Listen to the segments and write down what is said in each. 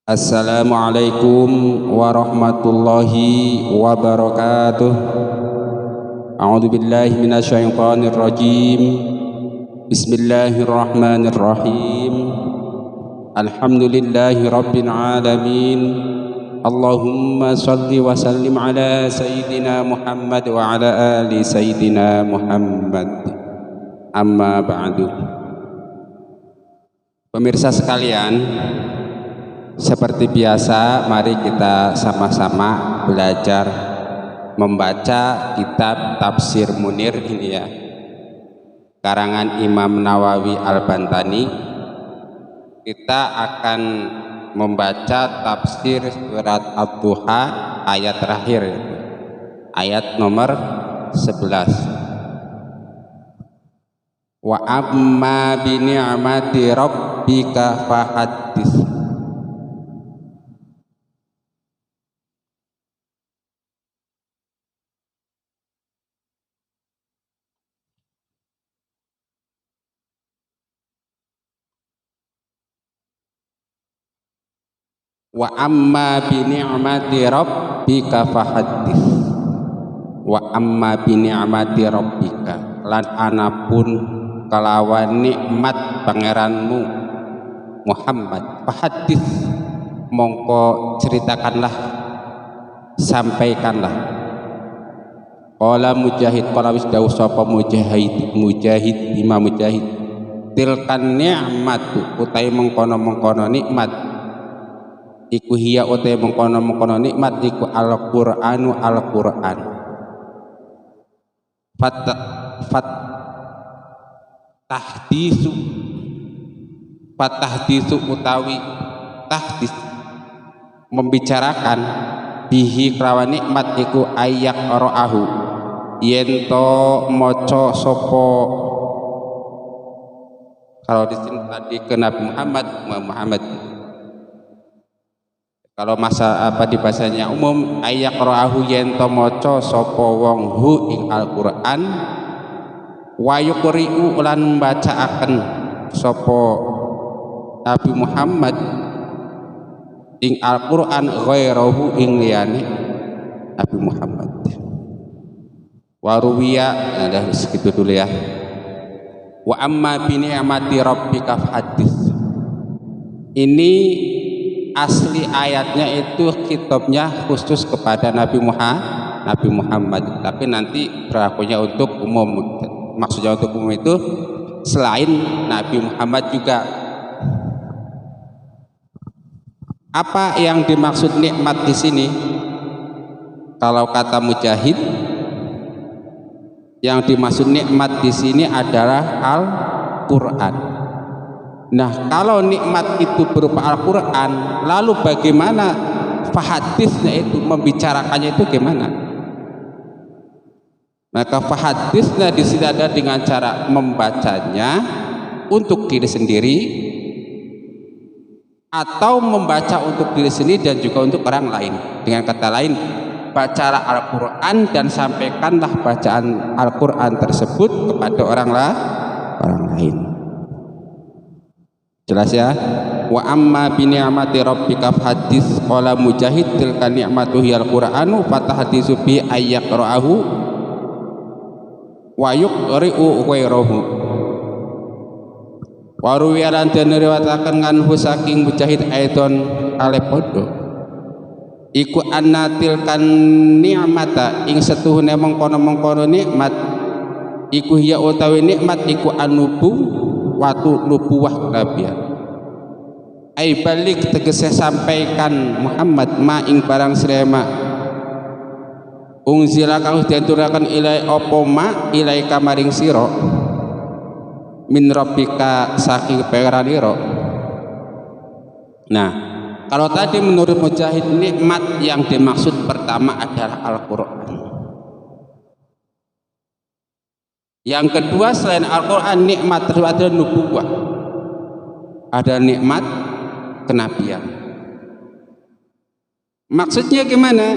Assalamualaikum warahmatullahi wabarakatuh. A'udzu billahi minasyaitonir rajim. Bismillahirrahmanirrahim. Alhamdulillahi rabbil alamin. Allahumma shalli wa sallim ala sayyidina Muhammad wa ala ali sayyidina Muhammad. Amma ba'du. Pemirsa sekalian, seperti biasa, mari kita sama-sama belajar membaca kitab Tafsir Munir ini ya, karangan Imam Nawawi Al-Bantani. Kita akan membaca tafsir surat Ad-Duha ayat terakhir, ayat nomor 11. Wa amma bi ni'mati rabbika fahaddits. Wa amma bi ni'mati rabbika fahaddits. Wa amma bi ni'mati rabbika, lan anapun kelawan nikmat pangeranmu Muhammad, fahaddits, mongko ceritakanlah, sampaikanlah. Qala Mujahid, qala wis dawuh sapa Mujahid Imam Mujahid, tilkan ni'matu utai mengkono-mengkono nikmat iku hiya utai mengkono-mengkono nikmat iku Al-Qur'anu Al-Qur'an. Fatahdisu utawi tahdis, membicarakan bihi kelawan nikmat iku ayak ra'ahu, yento moco sopo. Kalau di sini tadi ke Nabi Muhammad. Kalau masa di bahasanya umum, ayak ra'ahu yento moco sopo wong hu ing Al-Qur'an, wa yuqri'u ulan bacaaken sopo Nabi Muhammad ing Al-Qur'an ghairahu ing liyane Nabi Muhammad. Waruwiya, nah segitu dulu ya. Wa amma bi ni'mati rabbika fahaddits. Ini asli ayatnya itu kitabnya khusus kepada Nabi Muhammad, tapi nanti berlakunya untuk umum. Maksudnya untuk umum itu selain Nabi Muhammad juga. Apa yang dimaksud nikmat di sini? Kalau kata Mujahid, yang dimaksud nikmat di sini adalah Al-Qur'an. Nah, kalau nikmat itu berupa Al-Qur'an, lalu bagaimana fahadditsnya itu, membicarakannya itu gimana? Maka fahadditsnya di sini ada dengan cara membacanya untuk diri sendiri, atau membaca untuk diri sendiri dan juga untuk orang lain. Dengan kata lain, bacalah Al-Qur'an dan sampaikanlah bacaan Al-Qur'an tersebut kepada orang lain. Jelas ya? Wa amma bi ni'mati rabbika fahaddits. Qala Mujahid, tilka ni'matu hiyal Qur'anu fatahaddisu bi ayyaqra'ahu wa yuqri'u ghairahu. Wa ruwiyan dan riwayataken nganhu saking Mujahid aidon alepodo iku anna tilkan ni'mata, ing setuhune mengkono-mengkono nikmat iku hiya utawi nikmat iku anubu watu nubuwah kenabian. Ai balik tegese sampaikan Muhammad ma ing barang srema unzila kang diaturaken ilai apa ma ilai kamaring sira min rabbika saking pangeranira. Nah, kalau tadi menurut Mujahid nikmat yang dimaksud pertama adalah Al-Qur'an. Yang kedua selain Al-Qur'an, nikmat tersebut adalah nubuwah, ada nikmat kenabian. Maksudnya gimana?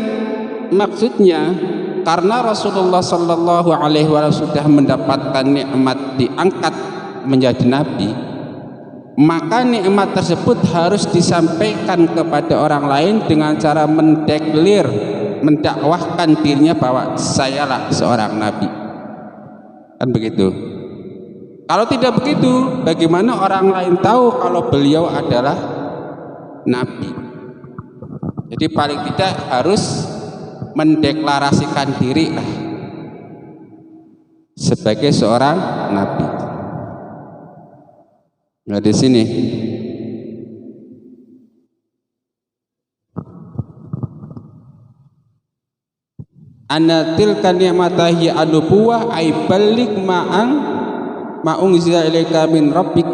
Maksudnya karena Rasulullah Sallallahu Alaihi Wasallam sudah mendapatkan nikmat diangkat menjadi nabi, maka nikmat tersebut harus disampaikan kepada orang lain dengan cara mendakwahkan dirinya bahwa sayalah seorang nabi. Kan begitu. Kalau tidak begitu, bagaimana orang lain tahu kalau beliau adalah nabi? Jadi paling tidak harus mendeklarasikan diri sebagai seorang nabi. Nah di sini anna tilka ni'matahi an-nubuwah ay balik ma'unzila ilaika min rabbik.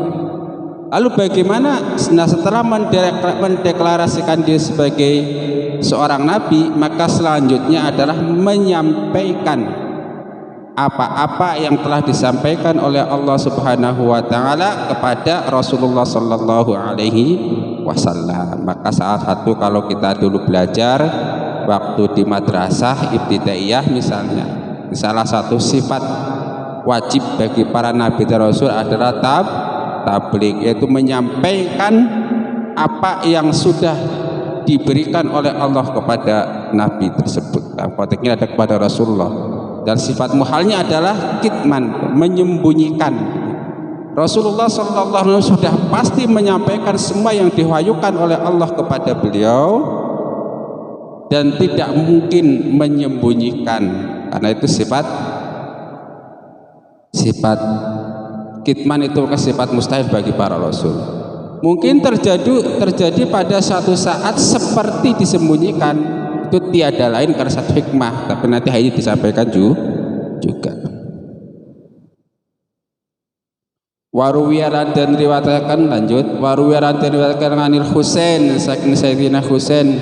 Lalu bagaimana setelah mendeklarasikan dia sebagai seorang nabi, maka selanjutnya adalah menyampaikan apa-apa yang telah disampaikan oleh Allah Subhanahu wa taala kepada Rasulullah sallallahu alaihi wasallam. Maka salah satu kalau kita dulu belajar waktu di madrasah ibtidaiyah misalnya, salah satu sifat wajib bagi para nabi dan rasul adalah tabligh, yaitu menyampaikan apa yang sudah diberikan oleh Allah kepada nabi tersebut. Konteksnya ada kepada Rasulullah. Dan sifat muhalnya adalah kitman, menyembunyikan. Rasulullah SAW sudah pasti menyampaikan semua yang diwahyukan oleh Allah kepada beliau dan tidak mungkin menyembunyikan, karena itu sifat kitman itu bukan sifat mustahil bagi para rasul. Mungkin terjadi pada suatu saat seperti disembunyikan, itu tiada lain karena satu hikmah, tapi nanti hanya disampaikan juga. Waruwiyalan dan riwayatkan lanjut. Waruwiyalan dan riwayatkan anil Husain saking Sayyidina Husain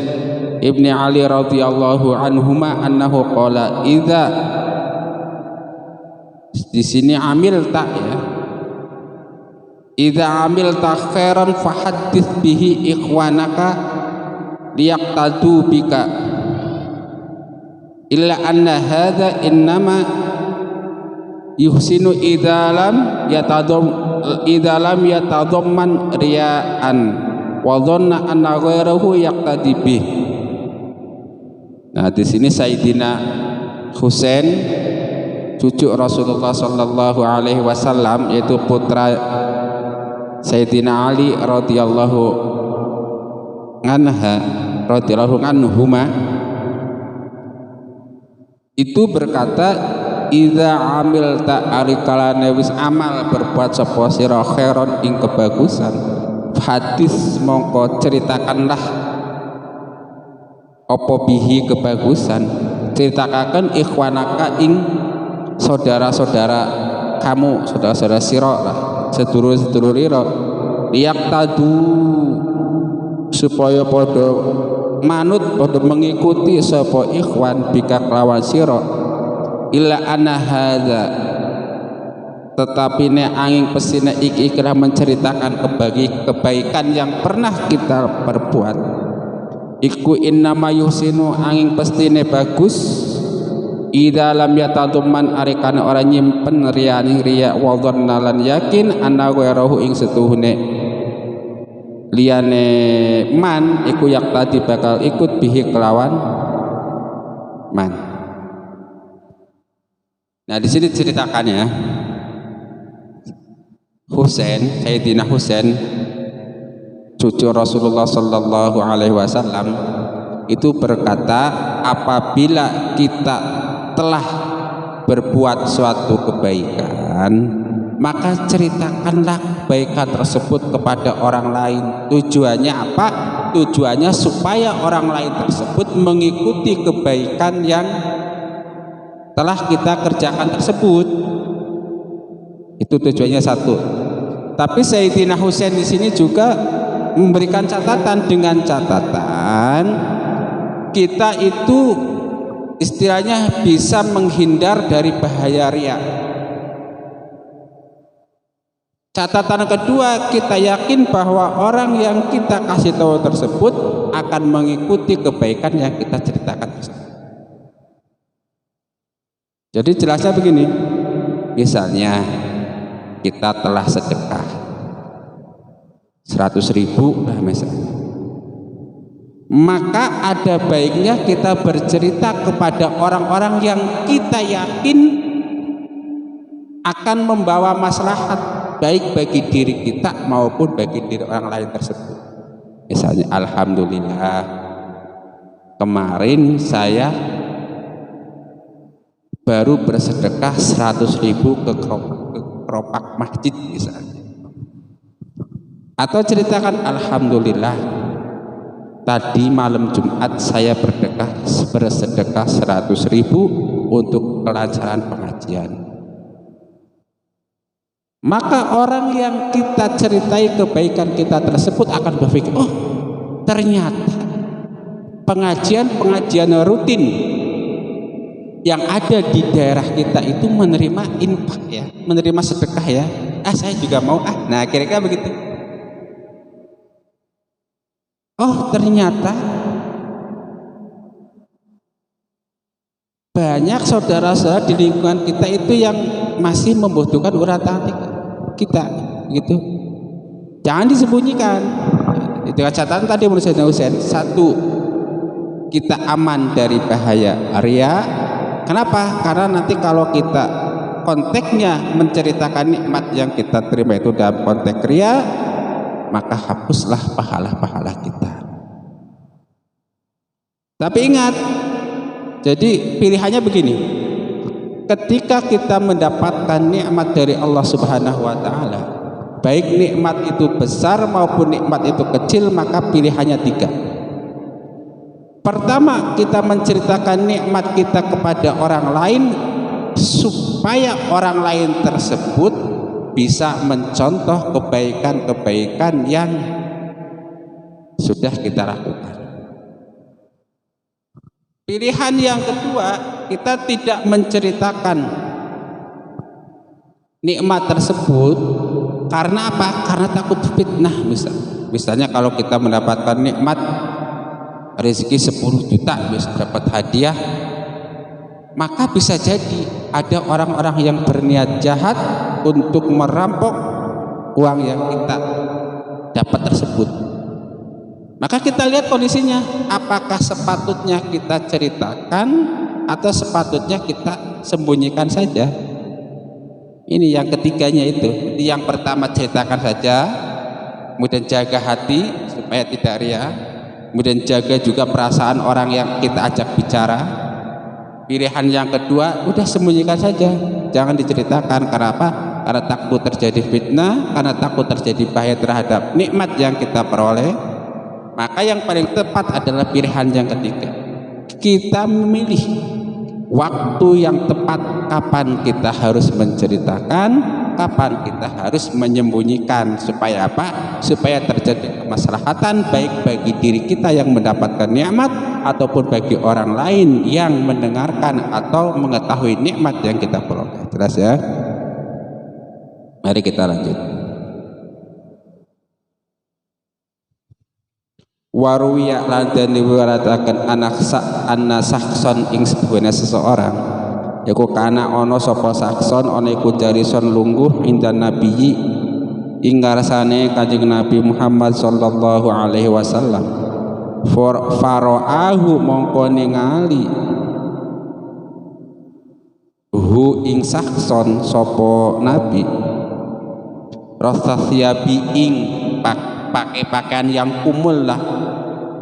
ibni Ali radhiyallahu anhuma annahu qala idza, di sini amil tak ya, idza amil ta khairan fahaddits bihi ikhwanaka liyaqtadu bika illa anna hadza innama yuhsinu idzalam yatadamman riya'an wa dhanna anna ghairahu yaqtadi bih. Nah di sini Sayyidina Husain cucu Rasulullah sallallahu alaihi wasallam, yaitu putra Sayyidina Ali radhiyallahu anhuma, itu berkata idza amilta arikalane wis amal berbuat sapa sira khairon ing kebagusan, hadis mongko ceritakanlah apa bihi kebagusan, ceritakan ikhwanaka ing saudara-saudara kamu, saudara-saudara sira lah, sedulur-sedulur ira, liyak tadu supaya pada manut, pada mengikuti sapa ikhwan bika kelawan sira, illa anna hadza, tetapi ne angin pesine iki ikrah menceritakan kebaikan yang pernah kita perbuat, iku innama yusinu angin pestine bagus, idza lam yatadumman arikane ora nyimpen riya wa dhanna lan yakin anna ghayrahu ing setuhune liyane man iku yak tadi bakal ikut bihi kelawan man. Nah di sini ceritakannya Husain, Sayyidina Husain cucu Rasulullah sallallahu alaihi wasallam itu berkata, apabila kita telah berbuat suatu kebaikan, maka ceritakanlah kebaikan tersebut kepada orang lain. Tujuannya apa? Tujuannya supaya orang lain tersebut mengikuti kebaikan yang telah kita kerjakan tersebut. Itu tujuannya satu. Tapi Sayyidina Husain di sini juga memberikan catatan, dengan catatan kita itu istilahnya bisa menghindar dari bahaya riya. Catatan kedua, kita yakin bahwa orang yang kita kasih tahu tersebut akan mengikuti kebaikan yang kita ceritakan. Jadi jelasnya begini, misalnya kita telah sedekah, 100.000 lah misalnya. Maka ada baiknya kita bercerita kepada orang-orang yang kita yakin akan membawa maslahat baik bagi diri kita maupun bagi diri orang lain tersebut. Misalnya, alhamdulillah kemarin saya baru bersedekah 100.000 ke keropak masjid misalnya. Atau ceritakan, alhamdulillah tadi malam Jumat saya bersedekah 100.000 untuk kelancaran pengajian. Maka orang yang kita ceritai kebaikan kita tersebut akan berpikir, oh ternyata pengajian rutin yang ada di daerah kita itu menerima infak ya, menerima sedekah ya. Saya juga mau Nah kira-kira begitu. Oh ternyata banyak saudara-saudara di lingkungan kita itu yang masih membutuhkan uratan kita gitu. Jangan disembunyikan. Itu catatan tadi menurut Sayyidina Husain. Satu, kita aman dari bahaya riya. Kenapa? Karena nanti kalau kita konteksnya menceritakan nikmat yang kita terima itu dalam konteks riya, maka hapuslah pahala-pahala kita. Tapi ingat, jadi pilihannya begini. Ketika kita mendapatkan nikmat dari Allah Subhanahu wa taala, baik nikmat itu besar maupun nikmat itu kecil, maka pilihannya 3. Pertama, kita menceritakan nikmat kita kepada orang lain supaya orang lain tersebut bisa mencontoh kebaikan-kebaikan yang sudah kita lakukan. Pilihan yang kedua, kita tidak menceritakan nikmat tersebut karena apa? Karena takut fitnah. Misalnya kalau kita mendapatkan nikmat rezeki 10 juta, bisa dapat hadiah, maka bisa jadi ada orang-orang yang berniat jahat untuk merampok uang yang kita dapat tersebut. Maka kita lihat kondisinya, apakah sepatutnya kita ceritakan atau sepatutnya kita sembunyikan saja. Ini yang ketiganya itu. Yang pertama ceritakan saja, kemudian jaga hati supaya tidak riya, kemudian jaga juga perasaan orang yang kita ajak bicara. Pilihan yang kedua, udah sembunyikan saja, jangan diceritakan. Karena apa? Karena takut terjadi fitnah, karena takut terjadi bahaya terhadap nikmat yang kita peroleh. Maka yang paling tepat adalah pilihan yang ketiga. Kita memilih waktu yang tepat, kapan kita harus menceritakan, kapan kita harus menyembunyikan. Supaya apa? Supaya terjadi kemaslahatan baik bagi diri kita yang mendapatkan nikmat ataupun bagi orang lain yang mendengarkan atau mengetahui nikmat yang kita peroleh. Jelas ya? Mari kita lanjut. Waruya lan den diwarataken anna sakson ing sebuahnya seseorang yaku kana ono sapa sakson ono iku jarison lungguh indan nabiyyi ing ngarsane Kanjeng Nabi Muhammad sallallahu alaihi wasallam. Faraahu mongko ningali hu ing sakson sapa nabi rasasyabi ing pakai pakaian yang kumul lah,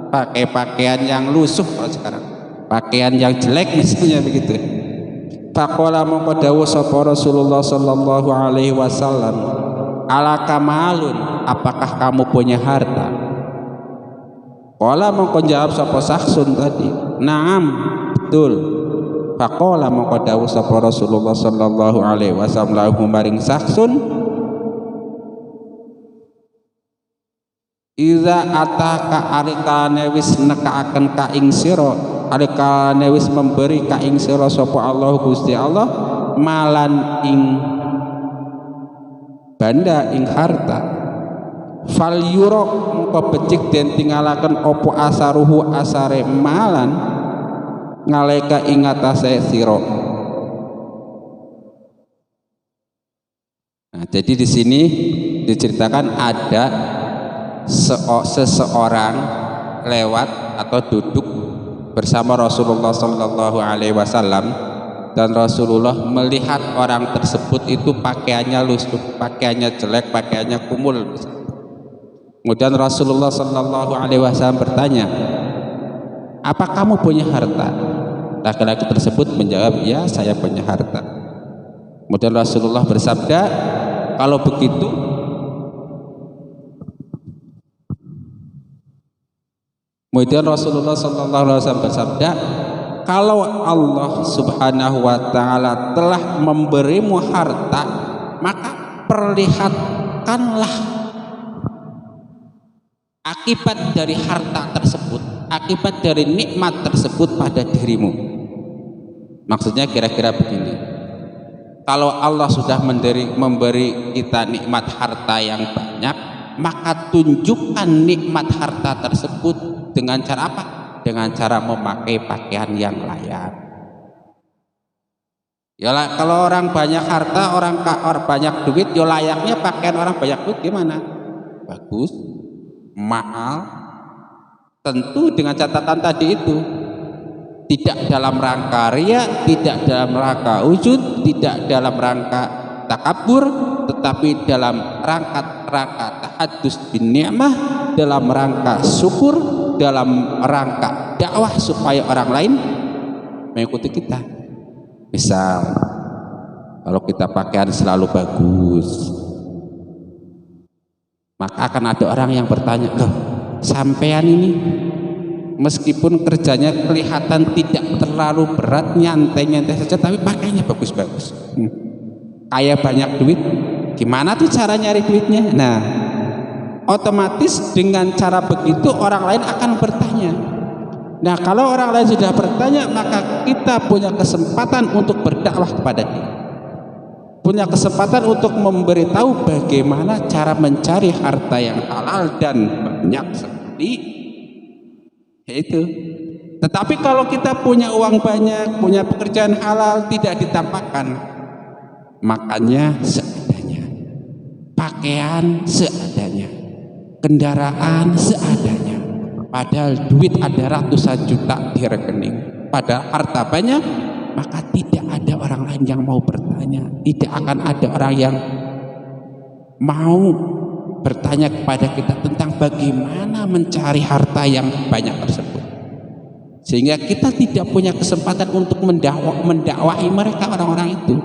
pakai pakaian yang lusuh. Kalau sekarang pakaian yang jelek misalnya begitu. Faqala mongko dawuh sapa Rasulullah sallallahu alaihi wasallam, ala kamalun, apakah kamu punya harta? Qala mongko jawab sapa saksun tadi, naam, betul. Faqala mongko dawuh sapa Rasulullah sallallahu alaihi wasallam lahu maring saksun, iza ataka alikane wis nekaaken ka ing sira, alikane wis memberi ka ing sira sapa Allah Gusti Allah malan ing banda ing harta, fal yura mengko becik den tingalaken apa asaruhu asare malan ngaleka ing atase sira. Nah, jadi di sini diceritakan ada seseorang lewat atau duduk bersama Rasulullah Shallallahu Alaihi Wasallam, dan Rasulullah melihat orang tersebut itu pakaiannya lusuh, pakaiannya jelek, pakaiannya kumul. Kemudian Rasulullah Shallallahu Alaihi Wasallam bertanya, apa kamu punya harta? Laki-laki tersebut menjawab, ya saya punya harta. Kemudian Rasulullah bersabda, kalau begitu kemudian Rasulullah Shallallahu Alaihi Wasallam bersabda, kalau Allah Subhanahu Wa Taala telah memberimu harta, maka perlihatkanlah akibat dari harta tersebut, akibat dari nikmat tersebut pada dirimu. Maksudnya kira-kira begini, kalau Allah sudah memberi kita nikmat harta yang banyak, maka tunjukkan nikmat harta tersebut dengan cara apa? Dengan cara memakai pakaian yang layak. Ya, kalau orang banyak harta, orang banyak duit, ya layaknya pakaian orang banyak duit gimana? Bagus, mahal, tentu dengan catatan tadi itu, tidak dalam rangka riya, tidak dalam rangka wujud, tidak dalam rangka takabur, tetapi dalam rangka tahadus bin ni'mah, dalam rangka syukur, dalam rangka dakwah supaya orang lain mengikuti kita. Misal, kalau kita pakaian selalu bagus, maka akan ada orang yang bertanya, loh, sampean ini meskipun kerjanya kelihatan tidak terlalu berat, nyantai-nyantai saja, tapi pakainya bagus-bagus, kayak banyak duit, gimana tuh cara nyari duitnya? Nah, otomatis dengan cara begitu orang lain akan bertanya. Nah, kalau orang lain sudah bertanya, maka kita punya kesempatan untuk berdakwah kepada dia, punya kesempatan untuk memberitahu bagaimana cara mencari harta yang halal dan banyak seperti itu. Tetapi kalau kita punya uang banyak, punya pekerjaan halal, tidak ditampakkan, makannya seadanya, pakaian seadanya, kendaraan seadanya, padahal duit ada ratusan juta di rekening, padahal harta banyak, maka tidak ada orang lain yang mau bertanya, tidak akan ada orang yang mau bertanya kepada kita tentang bagaimana mencari harta yang banyak tersebut, sehingga kita tidak punya kesempatan untuk mendakwahi mereka, orang-orang itu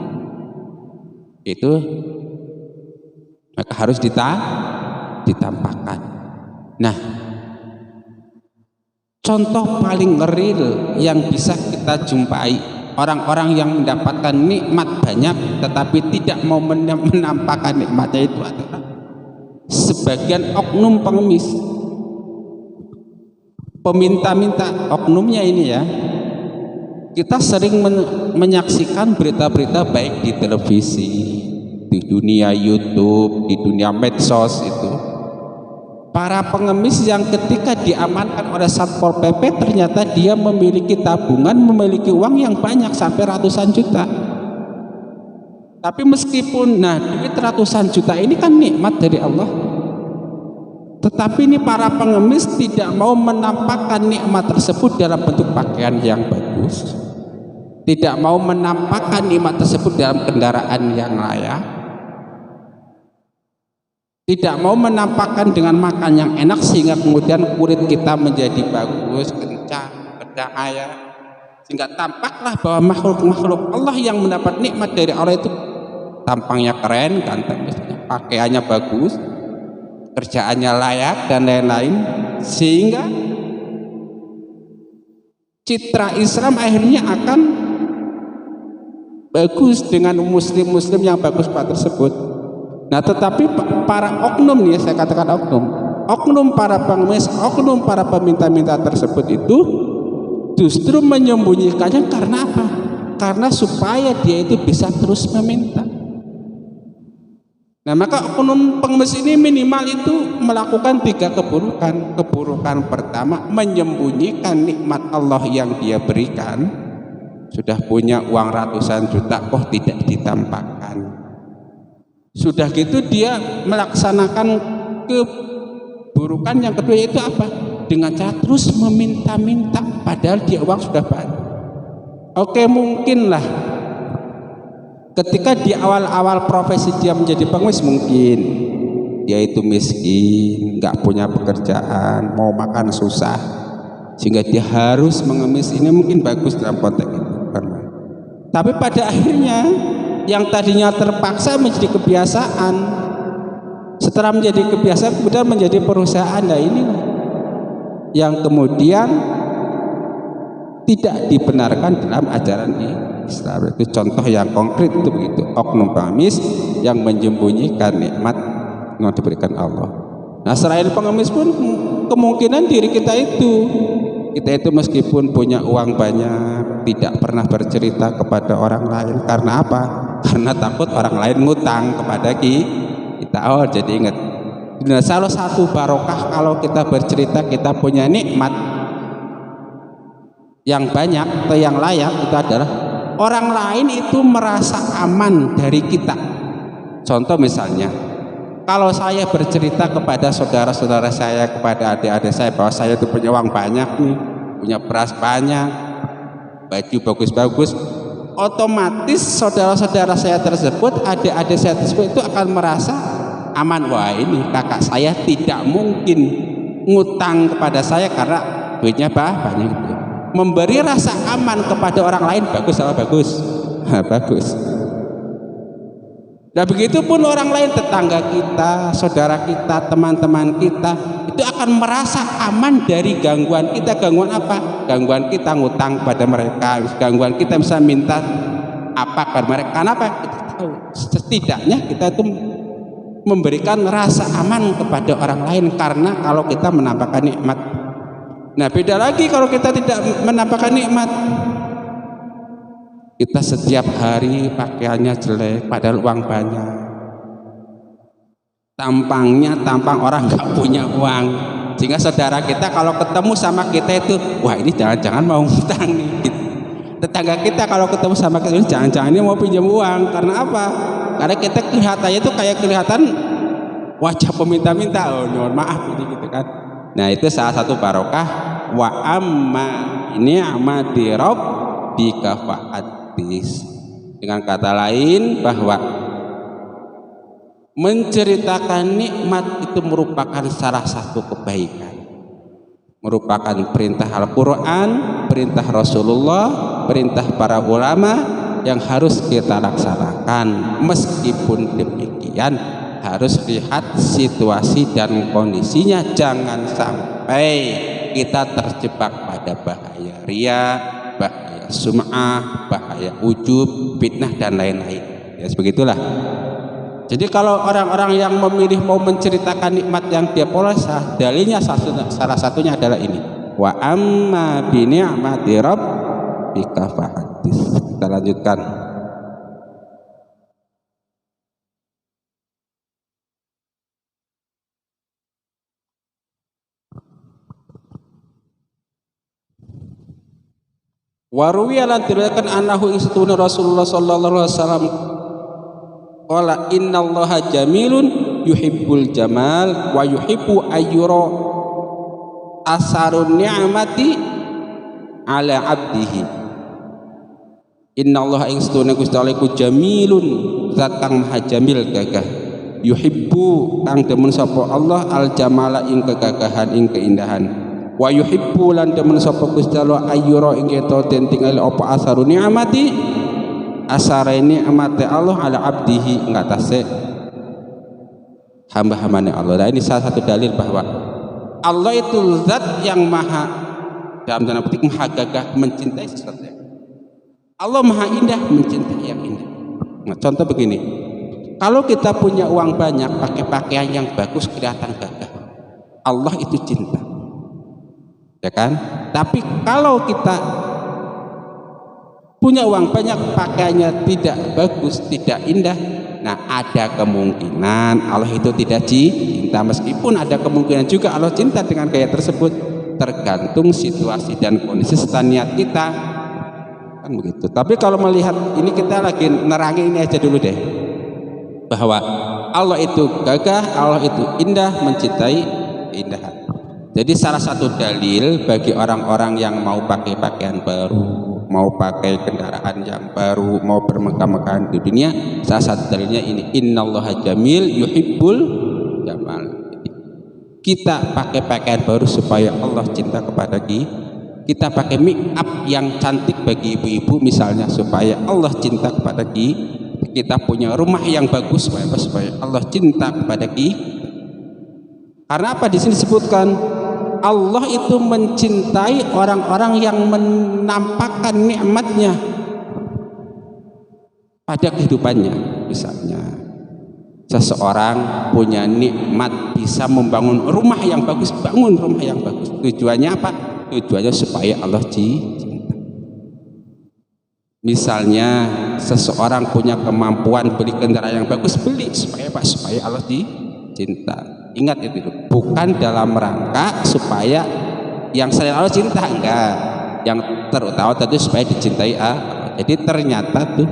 maka harus ditampakkan. Nah, contoh paling real yang bisa kita jumpai orang-orang yang mendapatkan nikmat banyak tetapi tidak mau menampakkan nikmatnya itu adalah sebagian oknum pengemis, peminta-minta. Oknumnya ini ya, kita sering menyaksikan berita-berita baik di televisi, di dunia YouTube, di dunia medsos itu, para pengemis yang ketika diamankan oleh Satpol PP ternyata dia memiliki tabungan, memiliki uang yang banyak sampai ratusan juta. Tapi meskipun duit ratusan juta ini kan nikmat dari Allah, tetapi ini para pengemis tidak mau menampakkan nikmat tersebut dalam bentuk pakaian yang bagus, tidak mau menampakkan nikmat tersebut dalam kendaraan yang layak, tidak mau menampakkan dengan makan yang enak sehingga kemudian kulit kita menjadi bagus, kencang, berdahaya, sehingga tampaklah bahwa makhluk-makhluk Allah yang mendapat nikmat dari Allah itu tampangnya keren, ganteng, pakaiannya bagus, kerjaannya layak dan lain-lain, sehingga citra Islam akhirnya akan bagus dengan muslim-muslim yang bagus tersebut. Nah, tetapi para oknum nih, saya katakan oknum para pengemis, oknum para peminta-minta tersebut itu justru menyembunyikannya karena apa? Karena supaya dia itu bisa terus meminta. Nah, maka oknum pengemis ini minimal itu melakukan 3 keburukan. Keburukan pertama, menyembunyikan nikmat Allah yang dia berikan. Sudah punya uang ratusan juta kok tidak ditampakkan. Sudah gitu dia melaksanakan Keburukan yang kedua itu apa? Dengan cara terus meminta-minta padahal dia uang sudah banyak. Oke, mungkinlah ketika di awal-awal profesi dia menjadi pengemis, mungkin dia itu miskin, nggak punya pekerjaan, mau makan susah, sehingga dia harus mengemis. Ini mungkin bagus dalam konteks itu. Tapi pada akhirnya yang tadinya terpaksa menjadi kebiasaan, setelah menjadi kebiasaan kemudian menjadi perusahaan. Nah inilah yang kemudian tidak dibenarkan dalam ajaran Islam. Itu contoh yang konkret itu begitu. Oknum pengemis yang menyembunyikan nikmat yang diberikan Allah. Nah selain pengemis pun kemungkinan diri kita itu meskipun punya uang banyak tidak pernah bercerita kepada orang lain. Karena apa? Karena takut orang lain ngutang kepada kita. Oh jadi ingat, nah, salah satu barokah kalau kita bercerita kita punya nikmat yang banyak atau yang layak itu adalah orang lain itu merasa aman dari kita. Contoh misalnya, kalau saya bercerita kepada saudara-saudara saya, kepada adik-adik saya bahwa saya itu punya uang banyak nih, punya beras banyak, baju bagus-bagus, otomatis saudara-saudara saya tersebut, adik-adik saya tersebut itu akan merasa aman. Wah ini kakak saya tidak mungkin ngutang kepada saya karena duitnya banyak gitu. Memberi rasa aman kepada orang lain bagus apa bagus? Bagus. Nah begitu pun orang lain, tetangga kita, saudara kita, teman-teman kita itu akan merasa aman dari gangguan kita. Gangguan apa? Gangguan kita ngutang pada mereka, gangguan kita bisa minta apa ke mereka. Kenapa? Kita tahu setidaknya kita itu memberikan rasa aman kepada orang lain karena kalau kita menampakkan nikmat. Nah beda lagi kalau kita tidak menampakkan nikmat, kita setiap hari pakaiannya jelek padahal uang banyak, tampangnya tampang orang nggak punya uang, sehingga saudara kita kalau ketemu sama kita itu, wah ini jangan-jangan mau ngutang nih. Tetangga kita kalau ketemu sama kita, jangan-jangan ini mau pinjam uang. Karena apa? Karena kita kelihatannya itu kayak kelihatan wajah peminta-minta. Oh mohon maaf ini gitu kan. Nah itu salah satu barokah. Wa amma ni'mati rabbika fa'addis. Dengan kata lain bahwa menceritakan nikmat itu merupakan salah satu kebaikan, merupakan perintah Al-Quran, perintah Rasulullah, perintah para ulama yang harus kita laksanakan. Meskipun demikian harus lihat situasi dan kondisinya, jangan sampai kita terjebak pada bahaya riya, bahaya sum'ah, bahaya ujub, fitnah dan lain-lain. Ya sebegitulah. Jadi kalau orang-orang yang memilih mau menceritakan nikmat yang dia peroleh, dalilnya salah satunya adalah ini. Wa amma bi ni'mati rabbika fahaddits. Kita lanjutkan. Waruwiya lan diriwayatkan annahu istuna Rasulullah sallallahu alaihi wasallam qala innallaha jamilun yuhibbul jamal wa yuhibbu ayyura asarun ni'mati ala abdihi. Innallaha istuna Gusti Allah iku jamilun, zat kang maha jamil gagah, yuhibbu kang demen sapa Allah al jamala ing kegagahan ing keindahan, wa yuhibbu lan demen sapa Gusti Allah ayyura ing keto den tingali apa asarun ni'mati, asare nikmate Allah ala abdihi ing atase hamba-hambane Allah. Nah ini salah satu dalil bahwa Allah itu zat yang maha, dalam tanda petik maha gagah mencintai sesuatu. Allah maha indah mencintai yang indah. Nah, contoh begini, kalau kita punya uang banyak, pakai pakaian yang bagus, kelihatan gagah, Allah itu cinta, ya kan? Tapi kalau kita punya uang banyak, pakaiannya tidak bagus, tidak indah, nah ada kemungkinan Allah itu tidak cinta. Meskipun ada kemungkinan juga Allah cinta dengan gaya tersebut, tergantung situasi dan kondisi serta niat kita, kan begitu. Tapi kalau melihat ini, kita lagi nerangin ini aja dulu deh, bahwa Allah itu gagah, Allah itu indah mencintai keindahan. Jadi salah satu dalil bagi orang-orang yang mau pakai pakaian baru, mau pakai kendaraan yang baru, mau bermegah-megahan di dunia, salah satu dalilnya ini, innallaha jamil yuhibbul jamal. Kita pakai pakaian baru supaya Allah cinta kepada kita, pakai make up yang cantik bagi ibu-ibu misalnya supaya Allah cinta kepada kita, punya rumah yang bagus supaya Allah cinta kepada kita. Karena apa? Di sini disebutkan Allah itu mencintai orang-orang yang menampakkan nikmatnya pada kehidupannya. Misalnya seseorang punya nikmat bisa membangun rumah yang bagus, bangun rumah yang bagus. Tujuannya apa? Tujuannya supaya Allah cinta. Misalnya seseorang punya kemampuan beli kendaraan yang bagus, beli supaya apa? Supaya Allah cinta. Ingat itu, bukan dalam rangka supaya yang selain Allah cinta, enggak. Yang terutama tadi supaya dicintai Allah. Jadi ternyata tuh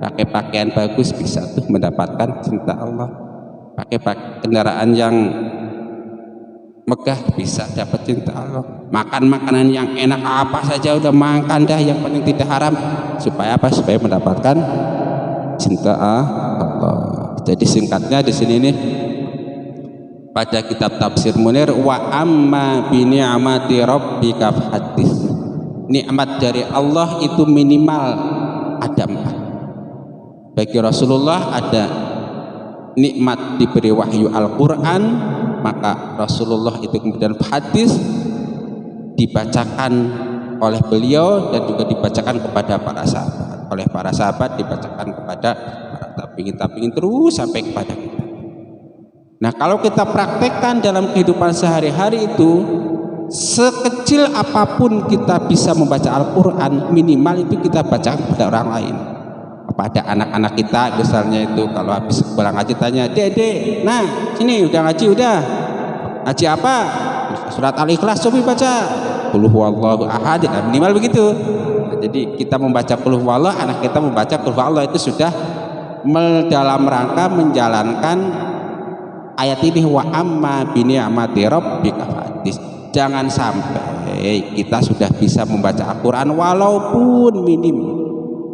pakai pakaian bagus bisa tuh mendapatkan cinta Allah. Pakai kendaraan yang megah bisa dapat cinta Allah. Makan makanan yang enak apa saja udah makan dah, yang penting tidak haram. Supaya apa? Supaya mendapatkan cinta Allah. Jadi singkatnya di sini nih, pada kitab Tafsir Munir, wa amma bi ni'mati rabbika fahaddits. Nikmat dari Allah itu minimal ada 4. Bagi Rasulullah ada nikmat diberi wahyu Al-Qur'an, maka Rasulullah itu kemudian hadis dibacakan oleh beliau dan juga dibacakan kepada para sahabat. Oleh para sahabat dibacakan kepada para tabi'in terus sampai kepada kita. Nah, kalau kita praktekkan dalam kehidupan sehari-hari itu, sekecil apapun kita bisa membaca Al-Quran, minimal itu kita bacakan kepada orang lain, kepada anak-anak kita misalnya. Itu kalau habis pulang ngaji tanya, Dede, nah sini udah ngaji, udah ngaji apa? Surat Al-Ikhlas coba baca, qul huwallahu ahad, minimal begitu. Nah, jadi kita membaca qul huwallahu, anak kita membaca qul huwallahu, itu sudah dalam rangka menjalankan ayat ini, wa amma bi ni'mati rabbika fahaddits. Jangan sampai kita sudah bisa membaca Al-Quran walaupun minim.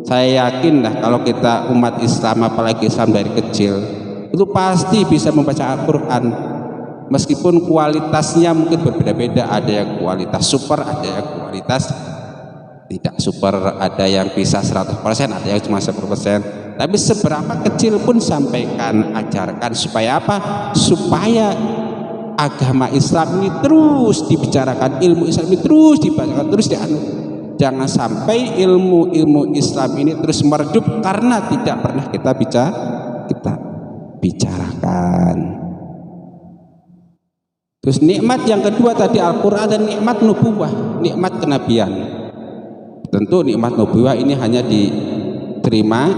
Saya yakin lah kalau kita umat Islam, apalagi Islam dari kecil, itu pasti bisa membaca Al-Quran. Meskipun kualitasnya mungkin berbeda-beda, ada yang kualitas super, ada yang kualitas tidak super, ada yang bisa 100%, ada yang cuma 10%. Tapi seberapa kecil pun sampaikan, ajarkan, supaya apa? Supaya agama Islam ini terus dibicarakan, ilmu Islam ini terus dibacakan, terus dianut. Jangan sampai ilmu Islam ini terus meredup karena tidak pernah kita bicarakan. Terus nikmat yang kedua tadi Al-Quran, dan nikmat nubuwah, nikmat kenabian. Tentu nikmat nubuwah ini hanya diterima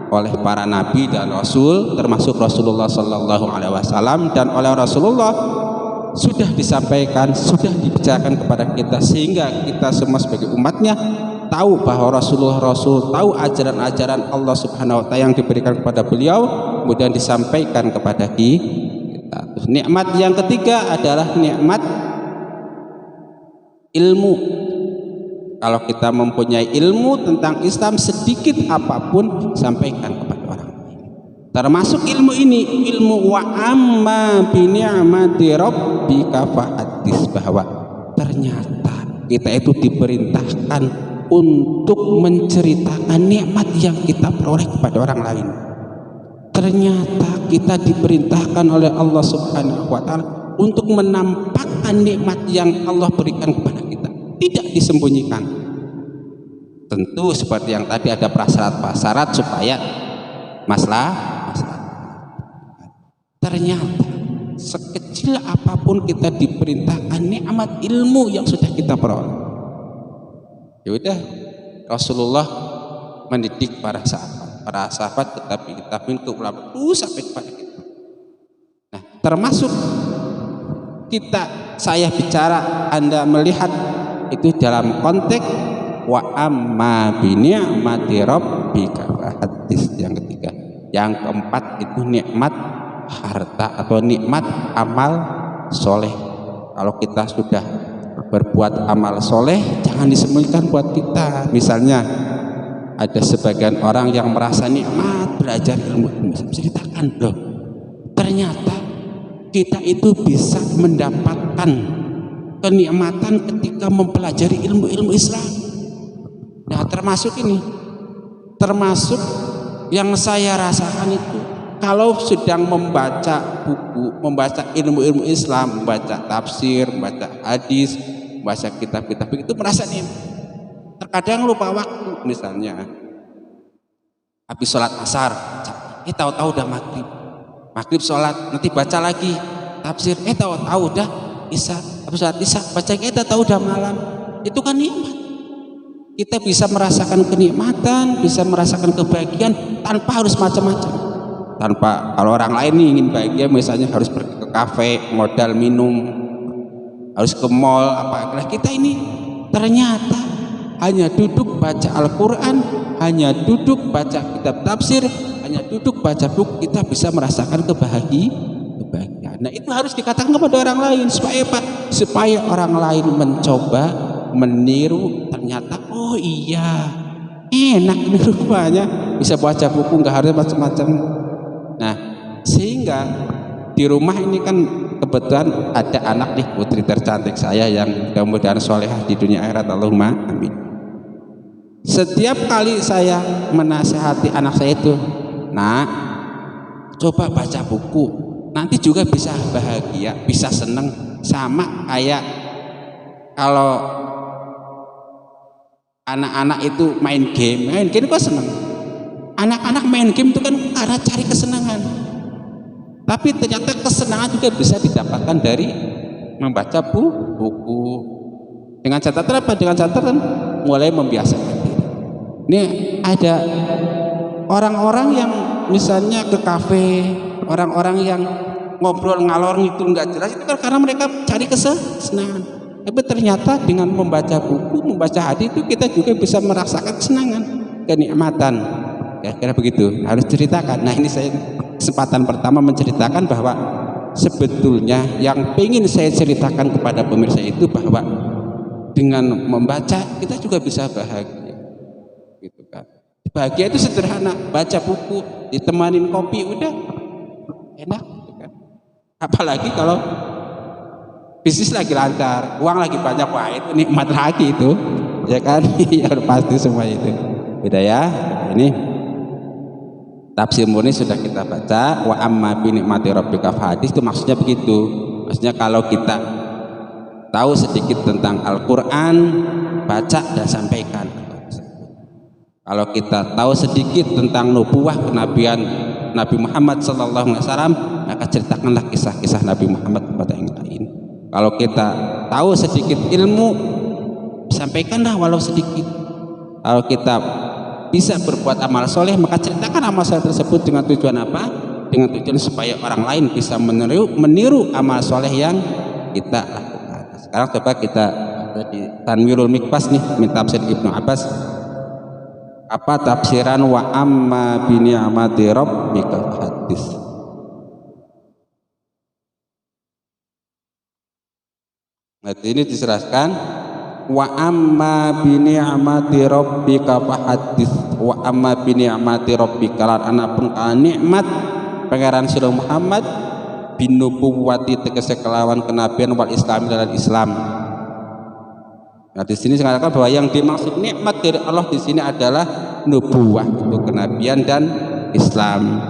oleh para nabi dan rasul, termasuk Rasulullah Sallallahu Alaihi Wasallam, dan oleh Rasulullah sudah disampaikan, sudah dibicarakan kepada kita, sehingga kita semua sebagai umatnya tahu bahwa Rasulullah Rasul, tahu ajaran-ajaran Allah Subhanahu Wa Taala yang diberikan kepada beliau, kemudian disampaikan kepada kita. Nikmat yang ketiga adalah nikmat ilmu. Kalau kita mempunyai ilmu tentang Islam sedikit apapun, sampaikan kepada orang lain. Termasuk ilmu ini, ilmu wa amma bi ni'mati rabbika fahaddits, bahwa ternyata kita itu diperintahkan untuk menceritakan nikmat yang kita peroleh kepada orang lain. Ternyata kita diperintahkan oleh Allah Subhanahu wa Ta'ala untuk menampakkan nikmat yang Allah berikan kepada kita, tidak disembunyikan. Tentu seperti yang tadi ada prasyarat-prasyarat supaya masalah. Ternyata sekecil apapun kita diperintahkan nikmat ilmu yang sudah kita peroleh. Ya udah, Rasulullah mendidik para sahabat ke ulama terus sampai kepada kita. Nah, termasuk saya bicara, Anda melihat itu dalam konteks wa amma bi ni'mati rabbika fahaddits, yang ketiga. Yang keempat itu nikmat harta atau nikmat amal soleh. kalau kita sudah berbuat amal soleh jangan disembunyikan buat kita. Misalnya ada sebagian orang yang merasa nikmat belajar ilmu, bisa menceritakan loh, ternyata kita itu bisa mendapatkan kenikmatan ketika mempelajari ilmu-ilmu Islam. Nah, termasuk yang saya rasakan itu kalau sedang membaca buku, membaca ilmu-ilmu Islam, membaca tafsir, membaca hadis, membaca kitab-kitab itu merasa nih terkadang lupa waktu. Misalnya habis sholat asar, tahu-tahu udah maghrib sholat, nanti baca lagi tafsir, tahu-tahu udah isya, habis sholat isya baca, tahu udah malam. Itu kan nikmat. Kita bisa merasakan kenikmatan, bisa merasakan kebahagiaan tanpa harus macam-macam. Tanpa, kalau orang lain nih ingin bahagia misalnya harus pergi ke kafe, modal minum, harus ke mall, apa. Kita ini ternyata hanya duduk baca Al-Quran, hanya duduk baca kitab tafsir, hanya duduk baca buku, kita bisa merasakan kebahagiaan. Nah, itu harus dikatakan kepada orang lain supaya apa? Supaya orang lain mencoba meniru, ternyata oh iya enak ini rupanya, bisa baca buku nggak harus macam-macam. Nah, sehingga di rumah ini kan kebetulan ada anak nih, putri tercantik saya yang mudah-mudahan solehah di dunia akhirat, Allahumma amin. Setiap kali saya menasihati anak saya itu, nak, coba baca buku, nanti juga bisa bahagia, bisa seneng. Sama kayak kalau anak-anak itu main game kok seneng. Anak-anak main game itu kan karena cari kesenangan, tapi ternyata kesenangan juga bisa didapatkan dari membaca buku. Dengan catatan apa? Dengan catatan mulai membiasakan diri. Ini ada orang-orang yang misalnya ke kafe, orang-orang yang ngobrol ngalor itu nggak jelas, itu kan karena mereka cari kesenangan. Tapi ternyata dengan membaca buku, membaca hadis itu kita juga bisa merasakan kesenangan, kenikmatan. Kira-kira begitu. Harus ceritakan. Nah, ini saya kesempatan pertama menceritakan bahwa sebetulnya yang ingin saya ceritakan kepada pemirsa itu bahwa dengan membaca kita juga bisa bahagia. Gitu kan. Bahagia itu sederhana, baca buku, ditemanin kopi udah enak, gitu kan. Apalagi kalau bisnis lagi lancar, uang lagi banyak, wah itu nikmat lagi itu, ya kan? Ya pasti semua itu. Beda ya. Ini tafsir murni sudah kita baca. Wa amma bi nikmati rabbika fahadits, itu maksudnya begitu. Maksudnya kalau kita tahu sedikit tentang Al-Quran, baca dan sampaikan. Kalau kita tahu sedikit tentang nubuwah kenabian Nabi Muhammad SAW, maka ceritakanlah kisah-kisah Nabi Muhammad kepada yang lain. Kalau kita tahu sedikit ilmu, sampaikanlah walau sedikit. Kalau kita bisa berbuat amal soleh, maka ceritakan amal soleh tersebut dengan tujuan apa? Dengan tujuan supaya orang lain bisa meniru amal soleh yang kita lakukan. Sekarang coba kita di Tanwirul Mikbas nih, min tafsir Ibnu Abbas. Apa tafsiran wa amma bi ni'mati rabbika hadis? Nah, ini diserahkan wa amma bi ni'mati rabbika fahadits, wa amma bi ni'mati rabbika lan anapun kana nikmat pangeran sira Muhammad bin nubuwati tegese kelawan kenabian wal islam dan Islam. Nah, di sini saya katakan bahwa yang dimaksud nikmat dari Allah di sini adalah nubuwah, itu kenabian dan Islam.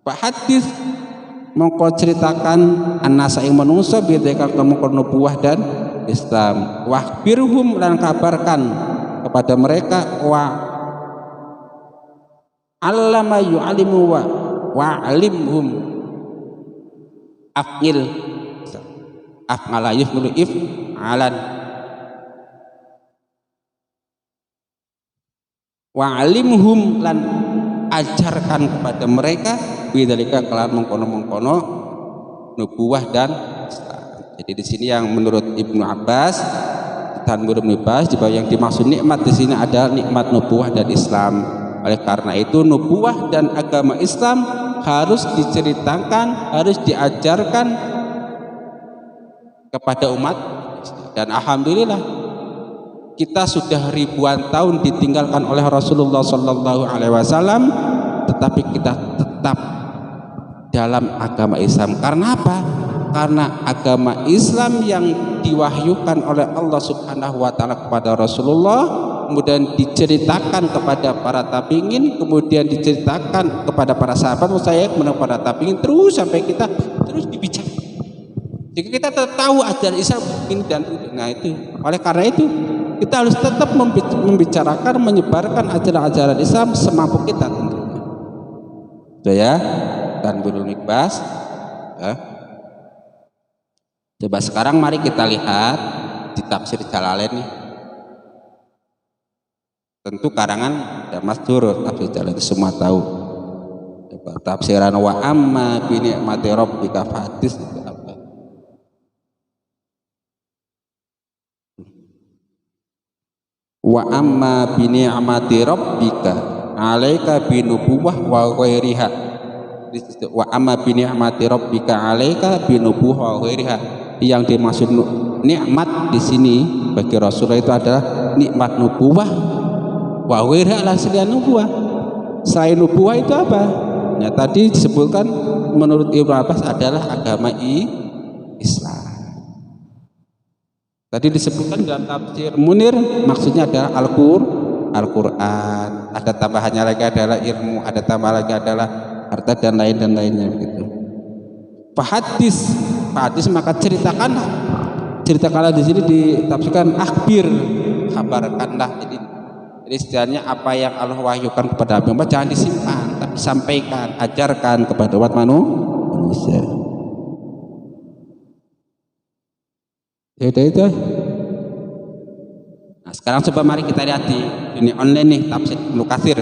Fahadits mongko ceritakan anasa ing manungsa bideka kemungkon nubuwah dan Islam. Wahbirhum lan kabarkan kepada mereka wa allama yu'alimu wa alimhum af'il af'ala yuf'alu if'alan wa alimhum lan ajarkan kepada mereka bidzalika kelawan mengkono-mengkono nubuwah dan Islam. Jadi di sini yang menurut Ibnu Abbas, Tanwirul Mikbas, bahwa yang dimaksud nikmat di sini adalah nikmat nubuwah dan Islam. Oleh karena itu nubuwah dan agama Islam harus diceritakan, harus diajarkan kepada umat. Dan alhamdulillah kita sudah ribuan tahun ditinggalkan oleh Rasulullah Sallallahu Alaihi Wasallam, tetapi kita tetap dalam agama Islam. Karena apa? Karena agama Islam yang diwahyukan oleh Allah Subhanahu wa taala kepada Rasulullah, kemudian diceritakan kepada para tabi'in, kemudian diceritakan kepada para sahabat, saya kepada para tabi'in, terus sampai kita terus dibicarakan. Jika kita tahu ajaran Islam ini dan itu, nah itu. Oleh karena itu kita harus tetap membicarakan, menyebarkan ajaran-ajaran Islam semampu kita tentunya. Itu ya, dan Tanwirul Mikbas. Ya. Coba sekarang mari kita lihat di tafsir Jalalain nih. Tentu karangan ya masyhur tafsir Jalalain semua tahu. Coba tafsiran wa amma bi ni'mati rabbika fahaddits itu apa? Wa amma bi ni'mati rabbika 'alaika bi nubuwah wa ghairiha. Wa amma bi ni'mati rabbika 'alaika bi nubuwah wa ghairiha. Yang dimaksud nikmat di sini bagi Rasulullah itu adalah nikmat nubuwah wa ghairiha lah selain nubuwah. Selain nubuwah itu apa? Ya tadi disebutkan menurut Ibnu Abbas adalah agama Islam. Tadi disebutkan dalam tafsir Munir maksudnya adalah Al-Quran. Ada tambahannya lagi adalah ilmu, ada tambah lagi adalah harta dan lainnya begitu. Fahadis maka ceritakanlah di sini ditafsirkan akhbir, kabarkanlah. Jadi istilahnya apa yang Allah wahyukan kepada Muhammad jangan disimpan, tapi sampaikan, ajarkan kepada umat manusia. Ya udah itu. Nah sekarang coba mari kita lihat di ini online nih tafsir Ibnu Katsir.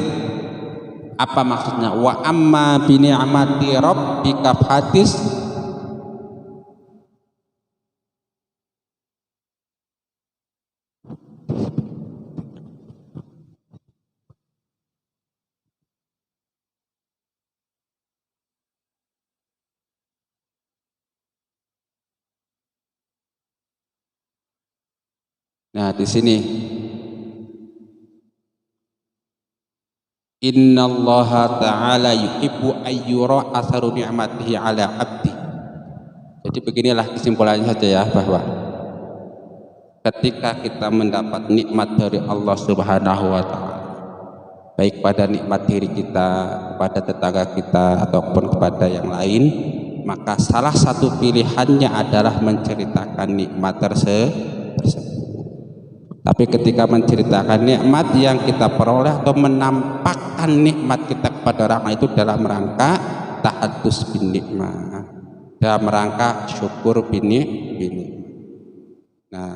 Apa maksudnya? Wa amma bi ni'mati rabbika fahaddits. Nah di sini innallaha ta'ala yuhibbu ayyura atharu ni'matihi ala abdi. Jadi beginilah kesimpulannya saja ya, bahwa ketika kita mendapat nikmat dari Allah Subhanahu wa taala, baik pada nikmat diri kita, kepada tetangga kita ataupun kepada yang lain, maka salah satu pilihannya adalah menceritakan nikmat tersebut. Tapi ketika menceritakan nikmat yang kita peroleh atau menampakkan nikmat kita kepada orang itu dalam rangka ta'addus bin nikmah, dalam rangka syukur bin nikmah. Nah,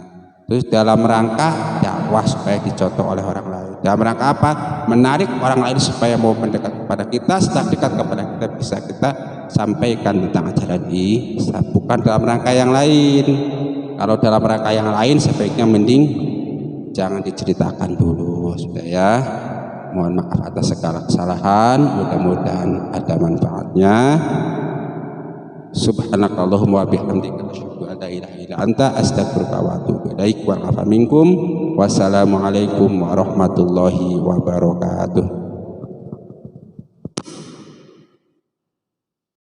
terus dalam rangka dakwah supaya dicontoh oleh orang lain. Dalam rangka apa? Menarik orang lain supaya mau mendekat kepada kita. Setelah dekat kepada kita bisa kita sampaikan tentang ajaran Islam, bukan dalam rangka yang lain. Kalau dalam rangka yang lain sebaiknya mending jangan diceritakan dulu supaya mohon maaf atas segala kesalahan, mudah-mudahan ada manfaatnya. Subhanakallahumma wa bihamdika asyhadu an la ilaha illa anta astaghfiruka wa atubu ilaik wa afa minkum. Wassalamualaikum warahmatullahi wabarakatuh.